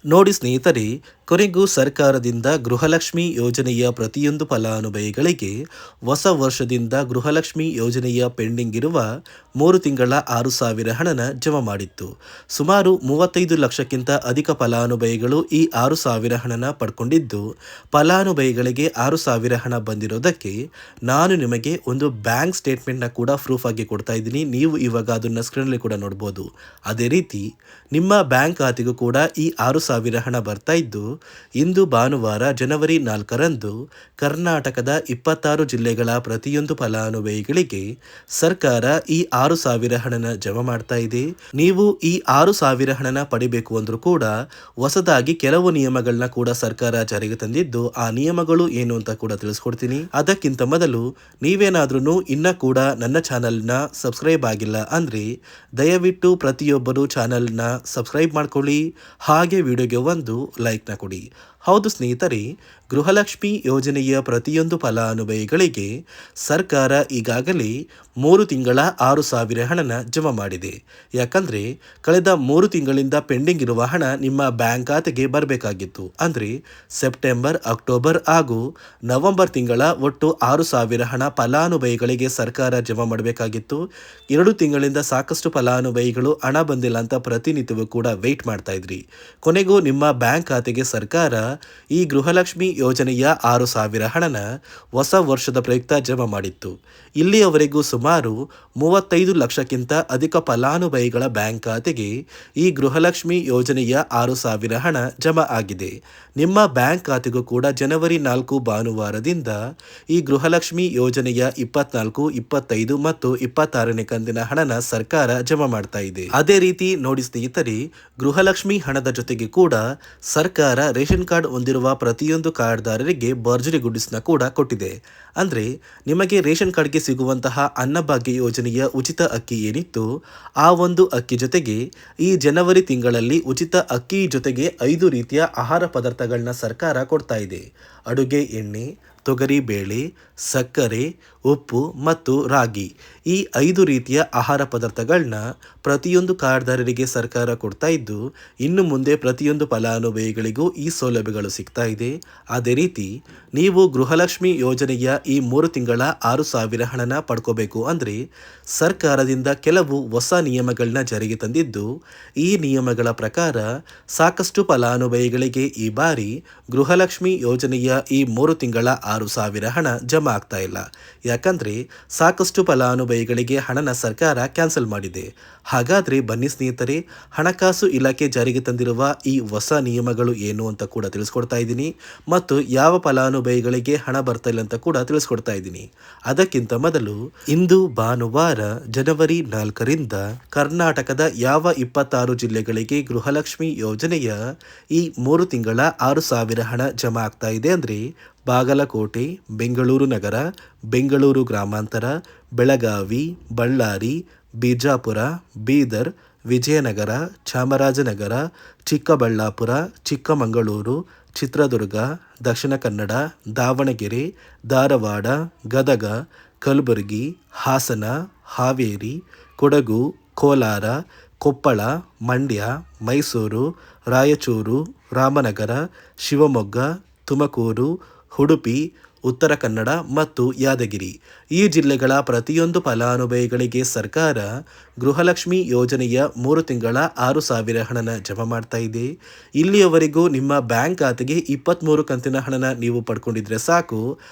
ನೋಡಿ ಸ್ನೇಹಿತರೆ, ಕೊನೆಗೂ ಸರ್ಕಾರದಿಂದ ಗೃಹಲಕ್ಷ್ಮಿ ಯೋಜನೆಯ ಪ್ರತಿಯೊಂದು ಫಲಾನುಭವಿಗಳಿಗೆ ಹೊಸ ವರ್ಷದಿಂದ ಗೃಹಲಕ್ಷ್ಮಿ ಯೋಜನೆಯ ಪೆಂಡಿಂಗ್ ಇರುವ 3 ತಿಂಗಳ 6,000 ಹಣನ ಜಮಾ ಮಾಡಿತ್ತು. ಸುಮಾರು 35 ಲಕ್ಷಕ್ಕಿಂತ ಅಧಿಕ ಫಲಾನುಭವಿಗಳು ಈ 6,000 ಹಣನ ಪಡ್ಕೊಂಡಿದ್ದು, ಫಲಾನುಭವಿಗಳಿಗೆ 6,000 ಹಣ ಬಂದಿರೋದಕ್ಕೆ ನಾನು ನಿಮಗೆ ಒಂದು ಬ್ಯಾಂಕ್ ಸ್ಟೇಟ್ಮೆಂಟ್ನ ಕೂಡ ಪ್ರೂಫ್ ಆಗಿ ಕೊಡ್ತಾ ಇದ್ದೀನಿ. ನೀವು ಇವಾಗ ಅದನ್ನು ಸ್ಕ್ರೀನಲ್ಲಿ ಕೂಡ ನೋಡ್ಬೋದು. ಅದೇ ರೀತಿ ನಿಮ್ಮ ಬ್ಯಾಂಕ್ ಖಾತೆಗೂ ಕೂಡ ಈ 6,000 ಹಣ ಬರ್ತಾ ಇದ್ದು, ಇಂದು ಭಾನುವಾರ ಜನವರಿ 4ರಂದು ಕರ್ನಾಟಕದ 26 ಜಿಲ್ಲೆಗಳ ಪ್ರತಿಯೊಂದು ಫಲಾನುಭವಿಗಳಿಗೆ ಸರ್ಕಾರ ಈ 6,000 ಹಣನ ಜಮಾ ಮಾಡ್ತಾ ಇದೆ. ನೀವು ಈ 6,000 ಹಣನ ಪಡಿಬೇಕು ಅಂದ್ರೂ ಕೂಡ ಹೊಸದಾಗಿ ಕೆಲವು ನಿಯಮಗಳನ್ನ ಕೂಡ ಸರ್ಕಾರ ಜಾರಿಗೆ ತಂದಿದ್ದು, ಆ ನಿಯಮಗಳು ಏನು ಅಂತ ಕೂಡ ತಿಳಿಸ್ಕೊಡ್ತೀನಿ. ಅದಕ್ಕಿಂತ ಮೊದಲು ನೀವೇನಾದ್ರೂ ಇನ್ನ ಕೂಡ ನನ್ನ ಚಾನಲ್ನ ಸಬ್ಸ್ಕ್ರೈಬ್ ಆಗಿಲ್ಲ ಅಂದ್ರೆ ದಯವಿಟ್ಟು ಪ್ರತಿಯೊಬ್ಬರು ಚಾನಲ್ನ ಸಬ್ಸ್ಕ್ರೈಬ್ ಮಾಡ್ಕೊಳ್ಳಿ, ಹಾಗೆ ವಿಡಿಯೋಗೆ ಒಂದು ಲೈಕ್ನ ಕೊಡಿ. ಹೌದು ಸ್ನೇಹಿತರೆ, ಗೃಹಲಕ್ಷ್ಮಿ ಯೋಜನೆಯ ಪ್ರತಿಯೊಂದು ಫಲಾನುಭವಿಗಳಿಗೆ ಸರ್ಕಾರ ಈಗಾಗಲೇ 3 ತಿಂಗಳ 6,000 ಹಣನ ಜಮಾ ಮಾಡಿದೆ. ಯಾಕಂದರೆ ಕಳೆದ 3 ತಿಂಗಳಿಂದ ಪೆಂಡಿಂಗ್ ಇರುವ ಹಣ ನಿಮ್ಮ ಬ್ಯಾಂಕ್ ಖಾತೆಗೆ ಬರಬೇಕಾಗಿತ್ತು. ಅಂದರೆ ಸೆಪ್ಟೆಂಬರ್, ಅಕ್ಟೋಬರ್ ಹಾಗೂ ನವೆಂಬರ್ ತಿಂಗಳ ಒಟ್ಟು 6,000 ಹಣ ಫಲಾನುಭವಿಗಳಿಗೆ ಸರ್ಕಾರ ಜಮಾ ಮಾಡಬೇಕಾಗಿತ್ತು. 2 ತಿಂಗಳಿಂದ ಸಾಕಷ್ಟು ಫಲಾನುಭವಿಗಳು ಹಣ ಬಂದಿಲ್ಲ ಅಂತ ಪ್ರತಿನಿತ್ಯವೂ ಕೂಡ ವೆಯ್ಟ್ ಮಾಡ್ತಾ ಇದ್ರಿ. ಕೊನೆಗೂ ನಿಮ್ಮ ಬ್ಯಾಂಕ್ ಖಾತೆಗೆ ಸರ್ಕಾರ ಈ ಗೃಹಲಕ್ಷ್ಮಿ ಯೋಜನೆಯ 6,000 ಹಣನ ಹೊಸ ವರ್ಷದ ಪ್ರಯುಕ್ತ ಜಮಾ ಮಾಡಿತ್ತು. ಇಲ್ಲಿಯವರೆಗೂ ಸುಮಾರು 35 ಲಕ್ಷಕ್ಕಿಂತ ಅಧಿಕ ಫಲಾನುಭವಿಗಳ ಬ್ಯಾಂಕ್ ಖಾತೆಗೆ ಈ ಗೃಹಲಕ್ಷ್ಮಿ ಯೋಜನೆಯ 6,000 ಹಣ ಜಮಾ ಆಗಿದೆ. ನಿಮ್ಮ ಬ್ಯಾಂಕ್ ಖಾತೆಗೂ ಕೂಡ ಜನವರಿ 4 ಭಾನುವಾರದಿಂದ ಈ ಗೃಹಲಕ್ಷ್ಮಿ ಯೋಜನೆಯ 24, 25 ಮತ್ತು 26ನೇ ಕಂತಿನ ಹಣನ ಸರ್ಕಾರ ಜಮಾ ಮಾಡ್ತಾ ಇದೆ. ಅದೇ ರೀತಿ ನೋಡಿ ಸ್ನೇಹಿತರೆ, ಗೃಹಲಕ್ಷ್ಮಿ ಹಣದ ಜೊತೆಗೆ ಕೂಡ ಸರ್ಕಾರ ರೇಷನ್ ಕಾರ್ಡ್ ಹೊಂದಿರುವ ಪ್ರತಿಯೊಂದು ಕಾರ್ಡ್ದಾರರಿಗೆ ಭರ್ಜರಿ ಗುಡ್ಡಿಸ್ನ ಕೂಡ ಕೊಟ್ಟಿದೆ. ಅಂದರೆ ನಿಮಗೆ ರೇಷನ್ ಕಾರ್ಡ್ಗೆ ಸಿಗುವಂತಹ ಅನ್ನಭಾಗ್ಯ ಯೋಜನೆಯ ಉಚಿತ ಅಕ್ಕಿ ಏನಿತ್ತು, ಆ ಒಂದು ಅಕ್ಕಿ ಜೊತೆಗೆ ಈ ಜನವರಿ ತಿಂಗಳಲ್ಲಿ ಉಚಿತ ಅಕ್ಕಿ ಜೊತೆಗೆ 5 ರೀತಿಯ ಆಹಾರ ಪದಾರ್ಥಗಳನ್ನ ಸರ್ಕಾರ ಕೊಡ್ತಾ ಇದೆ. ಅಡುಗೆ ಎಣ್ಣೆ, ತೊಗರಿ ಬೇಳೆ, ಸಕ್ಕರೆ, ಉಪ್ಪು ಮತ್ತು ರಾಗಿ, ಈ 5 ರೀತಿಯ ಆಹಾರ ಪದಾರ್ಥಗಳನ್ನ ಪ್ರತಿಯೊಂದು ಕಾರ್ಡ್ದಾರರಿಗೆ ಸರ್ಕಾರ ಕೊಡ್ತಾ ಇದ್ದು, ಇನ್ನು ಮುಂದೆ ಪ್ರತಿಯೊಂದು ಫಲಾನುಭವಿಗಳಿಗೂ ಈ ಸೌಲಭ್ಯಗಳು ಸಿಗ್ತಾ ಇದೆ. ಅದೇ ರೀತಿ ನೀವು ಗೃಹಲಕ್ಷ್ಮಿ ಯೋಜನೆಯ ಈ 3 ತಿಂಗಳ 6,000 ಹಣನ ಪಡ್ಕೋಬೇಕು ಅಂದರೆ ಸರ್ಕಾರದಿಂದ ಕೆಲವು ಹೊಸ ನಿಯಮಗಳನ್ನ ಜಾರಿಗೆ ತಂದಿದ್ದು, ಈ ನಿಯಮಗಳ ಪ್ರಕಾರ ಸಾಕಷ್ಟು ಫಲಾನುಭವಿಗಳಿಗೆ ಈ ಬಾರಿ ಗೃಹಲಕ್ಷ್ಮಿ ಯೋಜನೆಯ ಈ 3 ತಿಂಗಳ 6,000 ಹಣ ಜಮಾ ಆಗ್ತಾ ಇಲ್ಲ. ಯಾಕಂದ್ರೆ ಸಾಕಷ್ಟು ಫಲಾನುಭವಿಗಳಿಗೆ ಹಣನ ಸರ್ಕಾರ ಕ್ಯಾನ್ಸಲ್ ಮಾಡಿದೆ. ಹಾಗಾದ್ರೆ ಬನ್ನಿ ಸ್ನೇಹಿತರೆ, ಹಣಕಾಸು ಇಲಾಖೆ ಜಾರಿಗೆ ತಂದಿರುವ ಈ ಹೊಸ ನಿಯಮಗಳು ಏನು ಅಂತ ಕೂಡ ತಿಳಿಸ್ಕೊಡ್ತಾ ಇದ್ದೀನಿ, ಮತ್ತು ಯಾವ ಫಲಾನುಭವಿಗಳಿಗೆ ಹಣ ಬರ್ತಾ ಇಲ್ಲ ಅಂತ ಕೂಡ ತಿಳಿಸ್ಕೊಡ್ತಾ ಇದ್ದೀನಿ. ಅದಕ್ಕಿಂತ ಮೊದಲು ಇಂದು ಭಾನುವಾರ ಜನವರಿ 4ರಿಂದ ಕರ್ನಾಟಕದ ಯಾವ 26 ಜಿಲ್ಲೆಗಳಿಗೆ ಗೃಹಲಕ್ಷ್ಮಿ ಯೋಜನೆಯ ಈ 3 ತಿಂಗಳ 6,000 ಹಣ ಜಮಾ ಆಗ್ತಾ ಇದೆ ಅಂದರೆ ಬಾಗಲಕೋಟೆ, ಬೆಂಗಳೂರು ನಗರ, ಬೆಂಗಳೂರು ಗ್ರಾಮಾಂತರ, ಬೆಳಗಾವಿ, ಬಳ್ಳಾರಿ, ಬಿಜಾಪುರ, ಬೀದರ್, ವಿಜಯನಗರ, ಚಾಮರಾಜನಗರ, ಚಿಕ್ಕಬಳ್ಳಾಪುರ, ಚಿಕ್ಕಮಗಳೂರು, ಚಿತ್ರದುರ್ಗ, ದಕ್ಷಿಣ ಕನ್ನಡ, ದಾವಣಗೆರೆ, ಧಾರವಾಡ, ಗದಗ, ಕಲಬುರಗಿ, ಹಾಸನ, ಹಾವೇರಿ, ಕೊಡಗು, ಕೋಲಾರ, ಕೊಪ್ಪಳ, ಮಂಡ್ಯ, ಮೈಸೂರು, ರಾಯಚೂರು, ರಾಮನಗರ, ಶಿವಮೊಗ್ಗ, ತುಮಕೂರು, ಉಡುಪಿ, ಉತ್ತರ ಕನ್ನಡ ಮತ್ತು ಯಾದಗಿರಿ, ಈ ಜಿಲ್ಲೆಗಳ ಪ್ರತಿಯೊಂದು ಫಲಾನುಭವಿಗಳಿಗೆ ಸರ್ಕಾರ ಗೃಹಲಕ್ಷ್ಮಿ ಯೋಜನೆಯ 3 ತಿಂಗಳ 6,000 ಹಣನ ಜಮಾ ಮಾಡ್ತಾ ಇದೆ. ಇಲ್ಲಿಯವರೆಗೂ ನಿಮ್ಮ ಬ್ಯಾಂಕ್ ಖಾತೆಗೆ 23 ಕಂತಿನ ಹಣನ ನೀವು ಪಡ್ಕೊಂಡಿದ್ರೆ ಸಾಕು.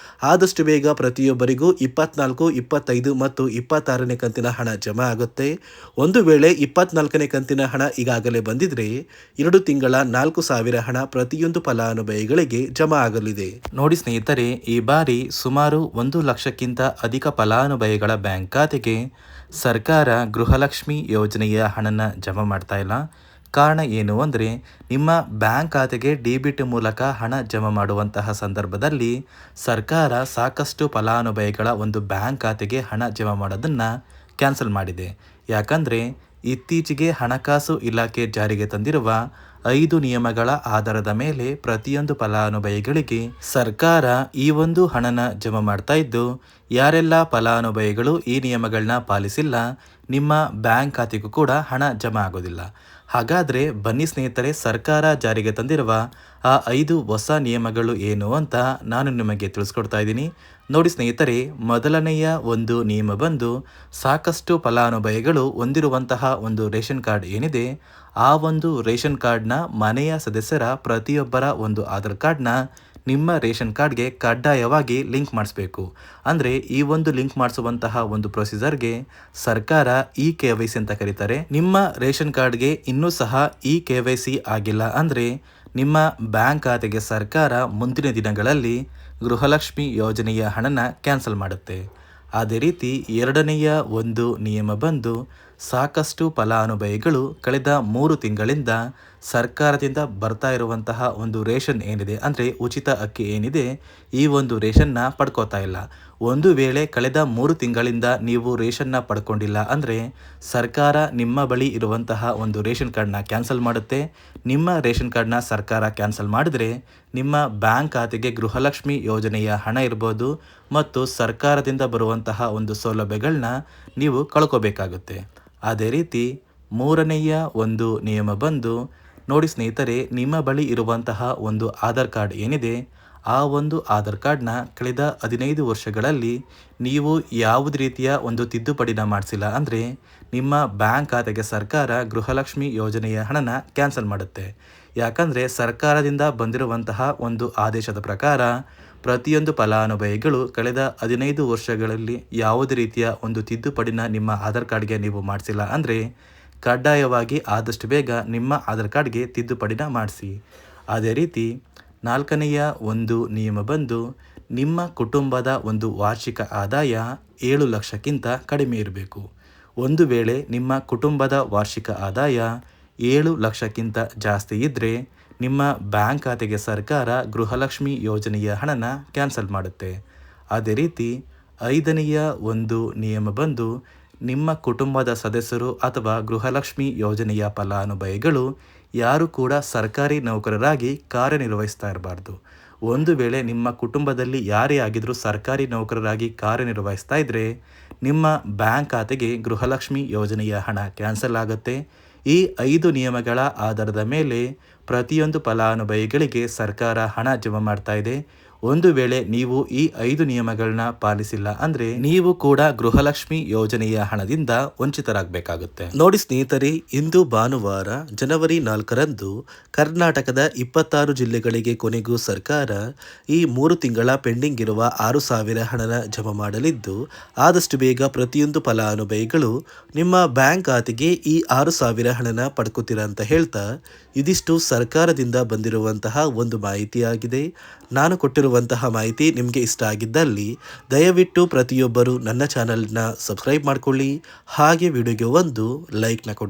ಆದಷ್ಟು ಬೇಗ ಪ್ರತಿಯೊಬ್ಬರಿಗೂ 24, 25 ಮತ್ತು 26ನೇ ಕಂತಿನ ಹಣ ಜಮಾ ಆಗುತ್ತೆ. ಒಂದು ವೇಳೆ 24ನೇ ಕಂತಿನ ಹಣ ಈಗಾಗಲೇ ಬಂದಿದ್ರೆ 2 ತಿಂಗಳ 4,000 ಹಣ ಪ್ರತಿಯೊಂದು ಫಲಾನುಭವಿಗಳಿಗೆ ಜಮಾ ಆಗಲಿದೆ. ನೋಡಿ ಸ್ನೇಹಿತರೆ, ಈ ಬಾರಿ ಸುಮಾರು 1 ಲಕ್ಷಕ್ಕಿಂತ ಅಧಿಕ ಫಲಾನುಭವಿಗಳ ಬ್ಯಾಂಕ್ ಖಾತೆಗೆ ಸರ್ಕಾರ ಗೃಹಲಕ್ಷ್ಮಿ ಯೋಜನೆಯ ಹಣನ ಜಮಾ ಮಾಡ್ತಾ ಇಲ್ಲ. ಕಾರಣ ಏನು ಅಂದರೆ, ನಿಮ್ಮ ಬ್ಯಾಂಕ್ ಖಾತೆಗೆ ಡೆಬಿಟ್ ಮೂಲಕ ಹಣ ಜಮಾ ಮಾಡುವಂತಹ ಸಂದರ್ಭದಲ್ಲಿ ಸರ್ಕಾರ ಸಾಕಷ್ಟು ಫಲಾನುಭವಿಗಳ ಒಂದು ಬ್ಯಾಂಕ್ ಖಾತೆಗೆ ಹಣ ಜಮಾ ಮಾಡೋದನ್ನು ಕ್ಯಾನ್ಸಲ್ ಮಾಡಿದೆ. ಯಾಕಂದರೆ ಇತ್ತೀಚೆಗೆ ಹಣಕಾಸು ಇಲಾಖೆ ಜಾರಿಗೆ ತಂದಿರುವ 5 ನಿಯಮಗಳ ಆಧಾರದ ಮೇಲೆ ಪ್ರತಿಯೊಂದು ಫಲಾನುಭವಿಗಳಿಗೆ ಸರ್ಕಾರ ಈ ಒಂದು ಹಣನ ಜಮಾ ಮಾಡ್ತಾ ಇದ್ದು, ಯಾರೆಲ್ಲ ಫಲಾನುಭವಿಗಳು ಈ ನಿಯಮಗಳನ್ನ ಪಾಲಿಸಿಲ್ಲ, ನಿಮ್ಮ ಬ್ಯಾಂಕ್ ಖಾತೆಗೂ ಕೂಡ ಹಣ ಜಮಾ ಆಗೋದಿಲ್ಲ. ಹಾಗಾದರೆ ಬನ್ನಿ ಸ್ನೇಹಿತರೆ, ಸರ್ಕಾರ ಜಾರಿಗೆ ತಂದಿರುವ ಆ 5 ಹೊಸ ನಿಯಮಗಳು ಏನು ಅಂತ ನಾನು ನಿಮಗೆ ತಿಳಿಸ್ಕೊಡ್ತಾ ಇದ್ದೀನಿ. ನೋಡಿ ಸ್ನೇಹಿತರೆ, ಮೊದಲನೆಯ ಒಂದು ನಿಯಮ ಬಂದು ಸಾಕಷ್ಟು ಫಲಾನುಭವಿಗಳು ಹೊಂದಿರುವಂತಹ ಒಂದು ರೇಷನ್ ಕಾರ್ಡ್ ಏನಿದೆ, ಆ ಒಂದು ರೇಷನ್ ಕಾರ್ಡ್ನ ಮನೆಯ ಸದಸ್ಯರ ಪ್ರತಿಯೊಬ್ಬರ ಒಂದು ಆಧಾರ್ ಕಾರ್ಡ್ನ ನಿಮ್ಮ ರೇಷನ್ ಕಾರ್ಡ್ಗೆ ಕಡ್ಡಾಯವಾಗಿ ಲಿಂಕ್ ಮಾಡಿಸ್ಬೇಕು. ಅಂದರೆ ಈ ಒಂದು ಲಿಂಕ್ ಮಾಡಿಸುವಂತಹ ಒಂದು ಪ್ರೊಸೀಜರ್ಗೆ ಸರ್ಕಾರ KYC ಅಂತ ಕರೀತಾರೆ. ನಿಮ್ಮ ರೇಷನ್ ಕಾರ್ಡ್ಗೆ ಇನ್ನೂ ಸಹ KYC ಆಗಿಲ್ಲ ಅಂದರೆ ನಿಮ್ಮ ಬ್ಯಾಂಕ್ ಖಾತೆಗೆ ಸರ್ಕಾರ ಮುಂದಿನ ದಿನಗಳಲ್ಲಿ ಗೃಹಲಕ್ಷ್ಮಿ ಯೋಜನೆಯ ಹಣನ ಕ್ಯಾನ್ಸಲ್ ಮಾಡುತ್ತೆ. ಅದೇ ರೀತಿ ಎರಡನೆಯ ಒಂದು ನಿಯಮ ಬಂದು ಸಾಕಷ್ಟು ಫಲಾನುಭವಿಗಳು ಕಳೆದ 3 ತಿಂಗಳಿಂದ ಸರ್ಕಾರದಿಂದ ಬರ್ತಾ ಇರುವಂತಹ ಒಂದು ರೇಷನ್ ಏನಿದೆ, ಅಂದರೆ ಉಚಿತ ಅಕ್ಕಿ ಏನಿದೆ, ಈ ಒಂದು ರೇಷನ್ನ ಪಡ್ಕೋತಾ ಇಲ್ಲ. ಒಂದು ವೇಳೆ ಕಳೆದ 3 ತಿಂಗಳಿಂದ ನೀವು ರೇಷನ್ನ ಪಡ್ಕೊಂಡಿಲ್ಲ ಅಂದರೆ ಸರ್ಕಾರ ನಿಮ್ಮ ಬಳಿ ಇರುವಂತಹ ಒಂದು ರೇಷನ್ ಕಾರ್ಡ್ನ ಕ್ಯಾನ್ಸಲ್ ಮಾಡುತ್ತೆ. ನಿಮ್ಮ ರೇಷನ್ ಕಾರ್ಡ್ನ ಸರ್ಕಾರ ಕ್ಯಾನ್ಸಲ್ ಮಾಡಿದರೆ ನಿಮ್ಮ ಬ್ಯಾಂಕ್ ಖಾತೆಗೆ ಗೃಹಲಕ್ಷ್ಮಿ ಯೋಜನೆಯ ಹಣ ಇರ್ಬೋದು ಮತ್ತು ಸರ್ಕಾರದಿಂದ ಬರುವಂತಹ ಒಂದು ಸೌಲಭ್ಯಗಳನ್ನ ನೀವು ಕಳ್ಕೋಬೇಕಾಗುತ್ತೆ. ಅದೇ ರೀತಿ ಮೂರನೆಯ ಒಂದು ನಿಯಮ ಬಂದು ನೋಡಿ ಸ್ನೇಹಿತರೆ, ನಿಮ್ಮ ಬಳಿ ಇರುವಂತಹ ಒಂದು ಆಧಾರ್ ಕಾರ್ಡ್ ಏನಿದೆ, ಆ ಒಂದು ಆಧಾರ್ ಕಾರ್ಡ್ನ ಕಳೆದ 15 ವರ್ಷಗಳಲ್ಲಿ ನೀವು ಯಾವುದೇ ರೀತಿಯ ಒಂದು ತಿದ್ದುಪಡಿನ ಮಾಡಿಸಿಲ್ಲ ಅಂದರೆ ನಿಮ್ಮ ಬ್ಯಾಂಕ್ ಖಾತೆಗೆ ಸರ್ಕಾರ ಗೃಹಲಕ್ಷ್ಮಿ ಯೋಜನೆಯ ಹಣನ ಕ್ಯಾನ್ಸಲ್ ಮಾಡುತ್ತೆ. ಯಾಕಂದರೆ ಸರ್ಕಾರದಿಂದ ಬಂದಿರುವಂತಹ ಒಂದು ಆದೇಶದ ಪ್ರಕಾರ ಪ್ರತಿಯೊಂದು ಫಲಾನುಭವಿಗಳು ಕಳೆದ 15 ವರ್ಷಗಳಲ್ಲಿ ಯಾವುದೇ ರೀತಿಯ ಒಂದು ತಿದ್ದುಪಡಿನ ನಿಮ್ಮ ಆಧಾರ್ ಕಾರ್ಡ್ಗೆ ನೀವು ಮಾಡಿಸಿಲ್ಲ ಅಂದರೆ ಕಡ್ಡಾಯವಾಗಿ ಆದಷ್ಟು ಬೇಗ ನಿಮ್ಮ ಆಧಾರ್ ಕಾರ್ಡ್ಗೆ ತಿದ್ದುಪಡಿನ ಮಾಡಿಸಿ. ಅದೇ ರೀತಿ ನಾಲ್ಕನೆಯ ಒಂದು ನಿಯಮ ಬಂದು ನಿಮ್ಮ ಕುಟುಂಬದ ಒಂದು ವಾರ್ಷಿಕ ಆದಾಯ 7 ಲಕ್ಷಕ್ಕಿಂತ ಕಡಿಮೆ ಇರಬೇಕು. ಒಂದು ವೇಳೆ ನಿಮ್ಮ ಕುಟುಂಬದ ವಾರ್ಷಿಕ ಆದಾಯ 7 ಲಕ್ಷಕ್ಕಿಂತ ಜಾಸ್ತಿ ಇದ್ದರೆ ನಿಮ್ಮ ಬ್ಯಾಂಕ್ ಖಾತೆಗೆ ಸರ್ಕಾರ ಗೃಹಲಕ್ಷ್ಮಿ ಯೋಜನೆಯ ಹಣನ ಕ್ಯಾನ್ಸಲ್ ಮಾಡುತ್ತೆ. ಅದೇ ರೀತಿ ಐದನೆಯ ಒಂದು ನಿಯಮ ಬಂದು ನಿಮ್ಮ ಕುಟುಂಬದ ಸದಸ್ಯರು ಅಥವಾ ಗೃಹಲಕ್ಷ್ಮಿ ಯೋಜನೆಯ ಫಲಾನುಭವಿಗಳು ಯಾರು ಕೂಡ ಸರ್ಕಾರಿ ನೌಕರರಾಗಿ ಕಾರ್ಯನಿರ್ವಹಿಸ್ತಾ ಇರಬಾರ್ದು. ಒಂದು ವೇಳೆ ನಿಮ್ಮ ಕುಟುಂಬದಲ್ಲಿ ಯಾರೇ ಆಗಿದ್ರೂ ಸರ್ಕಾರಿ ನೌಕರರಾಗಿ ಕಾರ್ಯನಿರ್ವಹಿಸ್ತಾ ಇದ್ದರೆ ನಿಮ್ಮ ಬ್ಯಾಂಕ್ ಖಾತೆಗೆ ಗೃಹಲಕ್ಷ್ಮಿ ಯೋಜನೆಯ ಹಣ ಕ್ಯಾನ್ಸಲ್ ಆಗುತ್ತೆ. ಈ 5 ನಿಯಮಗಳ ಆಧಾರದ ಮೇಲೆ ಪ್ರತಿಯೊಂದು ಫಲಾನುಭವಿಗಳಿಗೆ ಸರ್ಕಾರ ಹಣ ಜಮಾ ಮಾಡ್ತಾ ಇದೆ. ಒಂದು ವೇಳೆ ನೀವು ಈ 5 ನಿಯಮಗಳನ್ನ ಪಾಲಿಸಿಲ್ಲ ಅಂದರೆ ನೀವು ಕೂಡ ಗೃಹಲಕ್ಷ್ಮಿ ಯೋಜನೆಯ ಹಣದಿಂದ ವಂಚಿತರಾಗಬೇಕಾಗುತ್ತೆ. ನೋಡಿ ಸ್ನೇಹಿತರೆ, ಇಂದು ಭಾನುವಾರ ಜನವರಿ 4ರಂದು ಕರ್ನಾಟಕದ 26 ಜಿಲ್ಲೆಗಳಿಗೆ ಕೊನೆಗೂ ಸರ್ಕಾರ ಈ 3 ತಿಂಗಳ ಪೆಂಡಿಂಗ್ ಇರುವ 6,000 ಹಣನ ಜಮಾ ಮಾಡಲಿದ್ದು, ಆದಷ್ಟು ಬೇಗ ಪ್ರತಿಯೊಂದು ಫಲಾನುಭವಿಗಳು ನಿಮ್ಮ ಬ್ಯಾಂಕ್ ಖಾತೆಗೆ ಈ 6,000 ಹಣನ ಪಡ್ಕೋತೀರಾ ಅಂತ ಹೇಳ್ತಾ, ಇದಿಷ್ಟು ಸರ್ಕಾರದಿಂದ ಬಂದಿರುವಂತಹ ಒಂದು ಮಾಹಿತಿಯಾಗಿದೆ. ನಾನು ಕೊಟ್ಟಿರುವಂತಹ ಮಾಹಿತಿ ನಿಮಗೆ ಇಷ್ಟ ಆಗಿದ್ದಲ್ಲಿ ದಯವಿಟ್ಟು ಪ್ರತಿಯೊಬ್ಬರು ನನ್ನ ಚಾನಲ್ನ ಸಬ್ಸ್ಕ್ರೈಬ್ ಮಾಡಿಕೊಳ್ಳಿ. ಹಾಗೆ ವಿಡಿಯೋಗೆ ಒಂದು ಲೈಕ್ನ ಕೊಡಿ.